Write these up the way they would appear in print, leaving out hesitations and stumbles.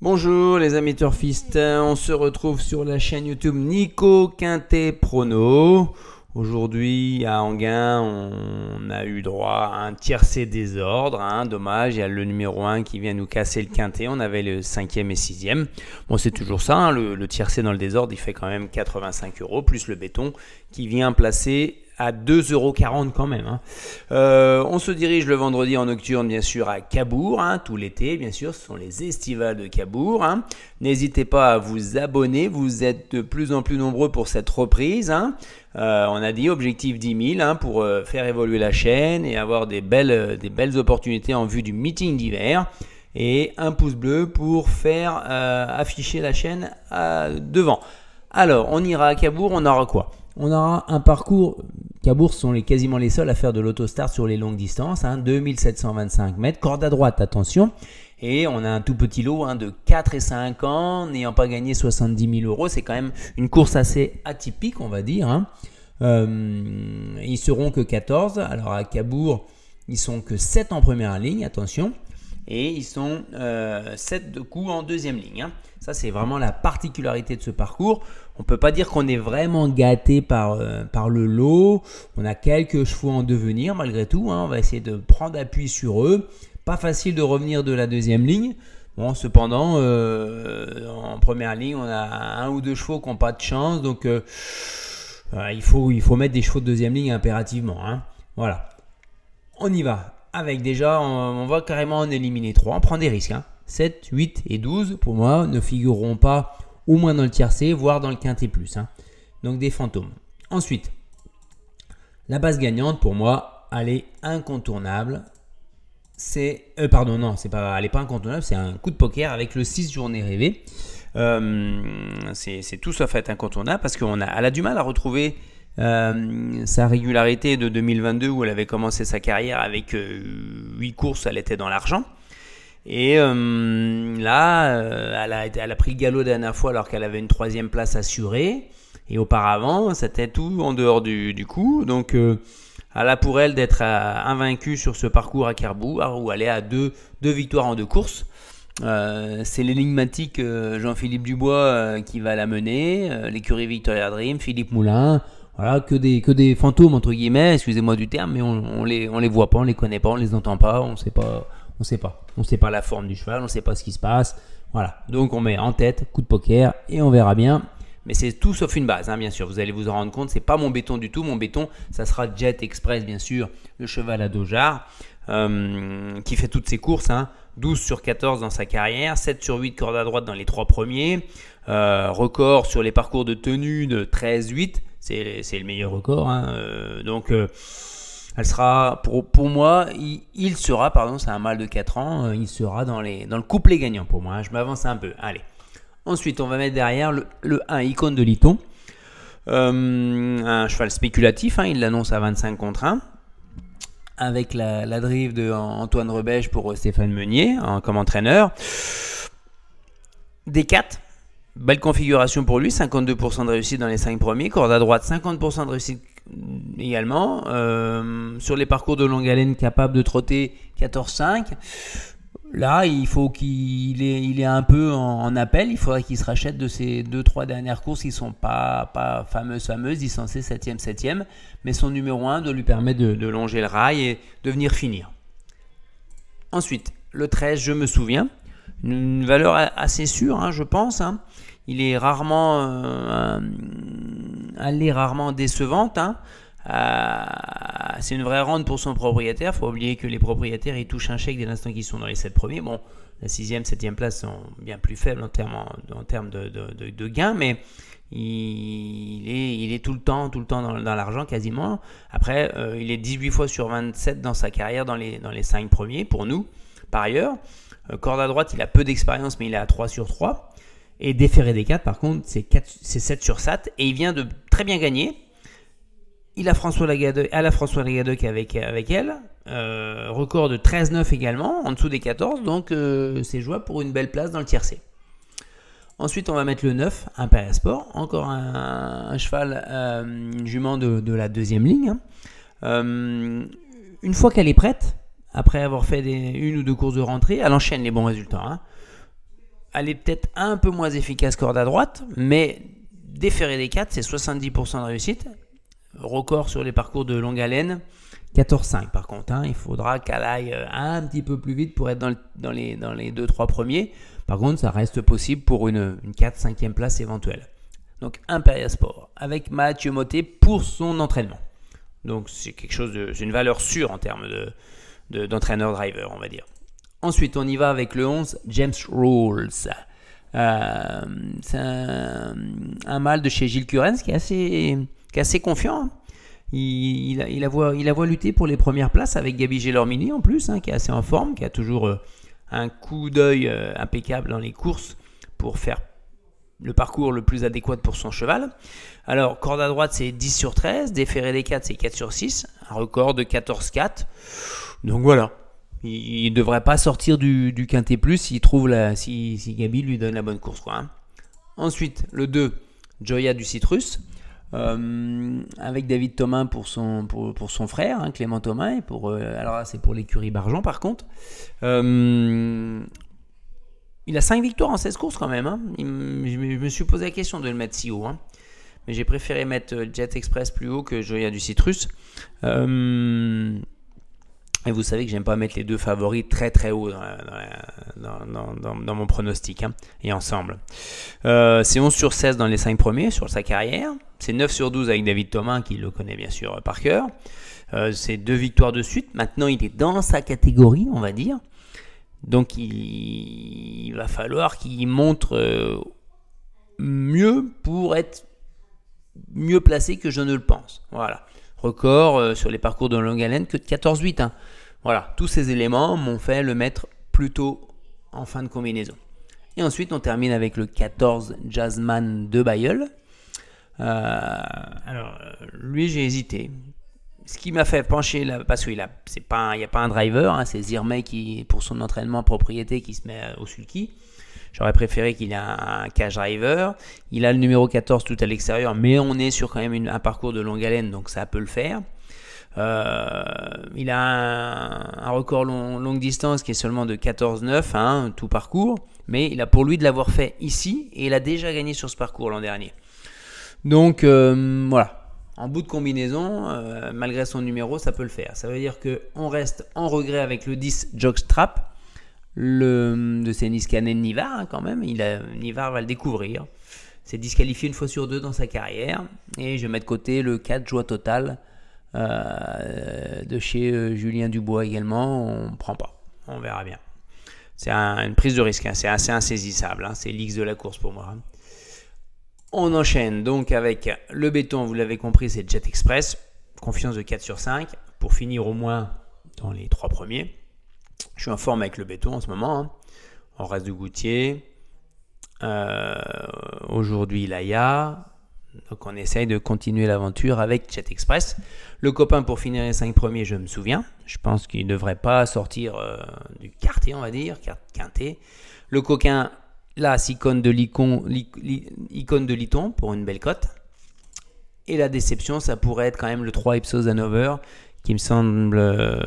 Bonjour les amis turfistes, on se retrouve sur la chaîne YouTube Nico Quintet Prono. Aujourd'hui à Enghien, on a eu droit à un tiercé désordre, dommage, il y a le numéro 1 qui vient nous casser le quintet, on avait le 5e et 6e. Bon, c'est toujours ça, le tiercé dans le désordre, il fait quand même 85 €, plus le béton qui vient placer à 2,40 € quand même. On se dirige le vendredi en nocturne, bien sûr, à Cabourg, tout l'été, bien sûr, ce sont les estivales de Cabourg. N'hésitez pas à vous abonner, vous êtes de plus en plus nombreux pour cette reprise. On a dit objectif 10 000 pour faire évoluer la chaîne et avoir des belles opportunités en vue du meeting d'hiver. Et un pouce bleu pour faire afficher la chaîne devant. Alors, on ira à Cabourg, on aura quoi? On aura un parcours, Cabourg sont quasiment les seuls à faire de l'autostart sur les longues distances, 2725 mètres, corde à droite, attention. Et on a un tout petit lot de 4 et 5 ans, n'ayant pas gagné 70 000 €. C'est quand même une course assez atypique, on va dire. Ils seront que 14. Alors à Cabourg, ils sont que 7 en première ligne, attention. Et ils sont 7 de coups en deuxième ligne. Ça, c'est vraiment la particularité de ce parcours. On ne peut pas dire qu'on est vraiment gâté par le lot. On a quelques chevaux en devenir malgré tout. On va essayer de prendre appui sur eux. Pas facile de revenir de la deuxième ligne. Bon, cependant, en première ligne, on a un ou deux chevaux qui n'ont pas de chance. Donc, il faut mettre des chevaux de deuxième ligne impérativement. Voilà. On y va. Avec déjà, on va carrément en éliminer 3. On prend des risques. 7, 8 et 12, pour moi, ne figureront pas au moins dans le tiercé, voire dans le quintet plus. Donc des fantômes. Ensuite, la base gagnante, pour moi, elle est incontournable. Elle n'est pas incontournable, c'est un coup de poker avec le 6 journées rêvées. C'est tout sauf être incontournable parce qu'elle a du mal à retrouver sa régularité de 2022 où elle avait commencé sa carrière avec 8 courses, elle était dans l'argent. Et là, elle a pris le galop la dernière fois alors qu'elle avait une 3e place assurée. Et auparavant, c'était tout en dehors du coup. Donc, elle a pour elle d'être invaincue sur ce parcours à Cabourg où elle est à deux victoires en 2 courses. C'est l'énigmatique Jean-Philippe Dubois qui va la mener. L'écurie Victoria Dream, Philippe Moulin. Voilà, que des fantômes entre guillemets, excusez-moi du terme, mais on les voit pas, on les connaît pas, on les entend pas, on sait pas. On ne sait pas la forme du cheval, on ne sait pas ce qui se passe. Voilà, donc on met en tête, coup de poker, et on verra bien. Mais c'est tout sauf une base, bien sûr. Vous allez vous en rendre compte, c'est pas mon béton du tout. Mon béton, ça sera Jet Express, bien sûr, le cheval à Dojar, qui fait toutes ses courses. 12 sur 14 dans sa carrière, 7 sur 8 corde à droite dans les 3 premiers. Record sur les parcours de tenue de 13-8, c'est le meilleur record. Donc... elle sera, pour moi, il sera, c'est un mâle de 4 ans, il sera dans le couplet gagnant pour moi. Je m'avance un peu. Allez. Ensuite, on va mettre derrière le 1 icône de Liton. Un cheval spéculatif, il l'annonce à 25 contre 1. Avec la drive de Antoine Rebèche pour Stéphane Meunier comme entraîneur. D4. Belle configuration pour lui, 52% de réussite dans les 5 premiers. Corde à droite, 50% de réussite également. Sur les parcours de longue haleine, capable de trotter 14-5. Là, il faut qu'il est un peu en appel. Il faudrait qu'il se rachète de ces 2-3 dernières courses qui ne sont pas fameuses, licencées 7e. Mais son numéro 1 doit lui permettre de longer le rail et de venir finir. Ensuite, le 13, je me souviens. Une valeur assez sûre, je pense. Il est rarement décevante. C'est une vraie rente pour son propriétaire. Il faut oublier que les propriétaires ils touchent un chèque dès l'instant qu'ils sont dans les 7 premiers. Bon, la 6e, 7e place sont bien plus faibles en termes de gains, mais il est tout le temps dans l'argent quasiment. Après, il est 18 fois sur 27 dans sa carrière dans les 5 premiers pour nous. Par ailleurs, corde à droite, il a peu d'expérience, mais il est à 3 sur 3. Et déféré des 4, par contre, c'est 7 sur 7. Et il vient de très bien gagner. Il a François Lagadec avec elle. Record de 13-9 également, en dessous des 14. Donc, c'est jouable pour une belle place dans le tiercé. Ensuite, on va mettre le 9, Imperial Sport. Encore un cheval, une jument de la 2e ligne. Une fois qu'elle est prête, après avoir fait une ou deux courses de rentrée, elle enchaîne les bons résultats. elle est peut-être un peu moins efficace corde à droite, mais déférer des 4, c'est 70% de réussite. Record sur les parcours de longue haleine, 14,5 par contre. Il faudra qu'elle aille un petit peu plus vite pour être dans les 2-3 premiers. Par contre, ça reste possible pour une 4-5e place éventuelle. Donc Imperia Sport avec Mathieu Mottet pour son entraînement. Donc c'est une valeur sûre en termes d'entraîneur-driver, on va dire. Ensuite, on y va avec le 11, James Rawls. C'est un mâle de chez Gilles Curens qui est assez confiant. Il a voit lutter pour les premières places avec Gabi Gelormini en plus, qui est assez en forme, qui a toujours un coup d'œil impeccable dans les courses pour faire le parcours le plus adéquat pour son cheval. Alors, corde à droite, c'est 10 sur 13. Déféré des 4, c'est 4 sur 6. Un record de 14,4. Donc voilà. Il ne devrait pas sortir du quintet plus si Gabi lui donne la bonne course, quoi. Ensuite, le 2, Joya du Citrus. Avec David Thomain pour son frère, Clément Thomain. Alors là, c'est pour l'écurie Bargeon, par contre. Il a 5 victoires en 16 courses quand même. Je me suis posé la question de le mettre si haut. Mais j'ai préféré mettre Jet Express plus haut que Joya du Citrus. Et vous savez que j'aime pas mettre les deux favoris très très haut dans mon pronostic et ensemble. C'est 11 sur 16 dans les 5 premiers sur sa carrière. C'est 9 sur 12 avec David Thomain qui le connaît bien sûr par cœur. C'est 2 victoires de suite. Maintenant il est dans sa catégorie, on va dire. Donc il va falloir qu'il montre mieux pour être mieux placé que je ne le pense. Voilà. Record sur les parcours de longue haleine que de 14,8. Voilà, tous ces éléments m'ont fait le mettre plutôt en fin de combinaison. Et ensuite, on termine avec le 14 Jazzman de Bayeul. Alors, lui, j'ai hésité. Ce qui m'a fait pencher, parce qu'il n'y a pas un driver, c'est Zirmay qui, pour son entraînement propriété, qui se met au sulky. J'aurais préféré qu'il ait un cash driver. Il a le numéro 14 tout à l'extérieur, mais on est sur quand même un parcours de longue haleine, donc ça peut le faire. Il a un record longue distance qui est seulement de 14,9, tout parcours, mais il a pour lui de l'avoir fait ici, et il a déjà gagné sur ce parcours l'an dernier. Donc voilà. En bout de combinaison, malgré son numéro, ça peut le faire. Ça veut dire qu'on reste en regret avec le 10 Jockstrap, de ces Niskanen Nivar quand même. Nivar va le découvrir. C'est disqualifié une fois sur 2 dans sa carrière. Et je mets de côté le 4 Joie Totale de chez Julien Dubois également. On ne prend pas. On verra bien. C'est une prise de risque. C'est assez insaisissable. C'est l'X de la course pour moi. On enchaîne donc avec le béton, vous l'avez compris, c'est Jet Express. Confiance de 4 sur 5 pour finir au moins dans les 3 premiers. Je suis en forme avec le béton en ce moment. On reste de Goutier. Aujourd'hui, Laïa. Donc on essaye de continuer l'aventure avec Jet Express. Le copain pour finir les 5 premiers, je me souviens. Je pense qu'il ne devrait pas sortir du quartier, on va dire, quintet. Le coquin. Là, icône de Liton pour une belle cote. Et la déception, ça pourrait être quand même le 3 Ipsos Hanover, qui me semble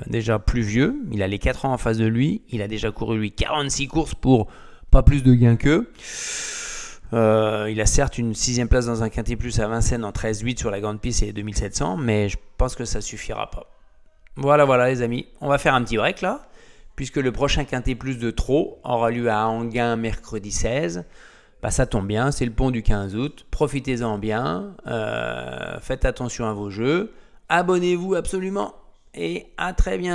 déjà plus vieux. Il a les 4 ans en face de lui. Il a déjà couru, lui, 46 courses pour pas plus de gains qu'eux. Il a certes une 6e place dans un quintet plus à Vincennes en 13,8 sur la grande piste et 2700, mais je pense que ça suffira pas. Voilà les amis. On va faire un petit break là, puisque le prochain quintet plus de trop aura lieu à Anguin mercredi 16. Ça tombe bien, c'est le pont du 15 août. Profitez-en bien, faites attention à vos jeux, abonnez-vous absolument et à très bientôt.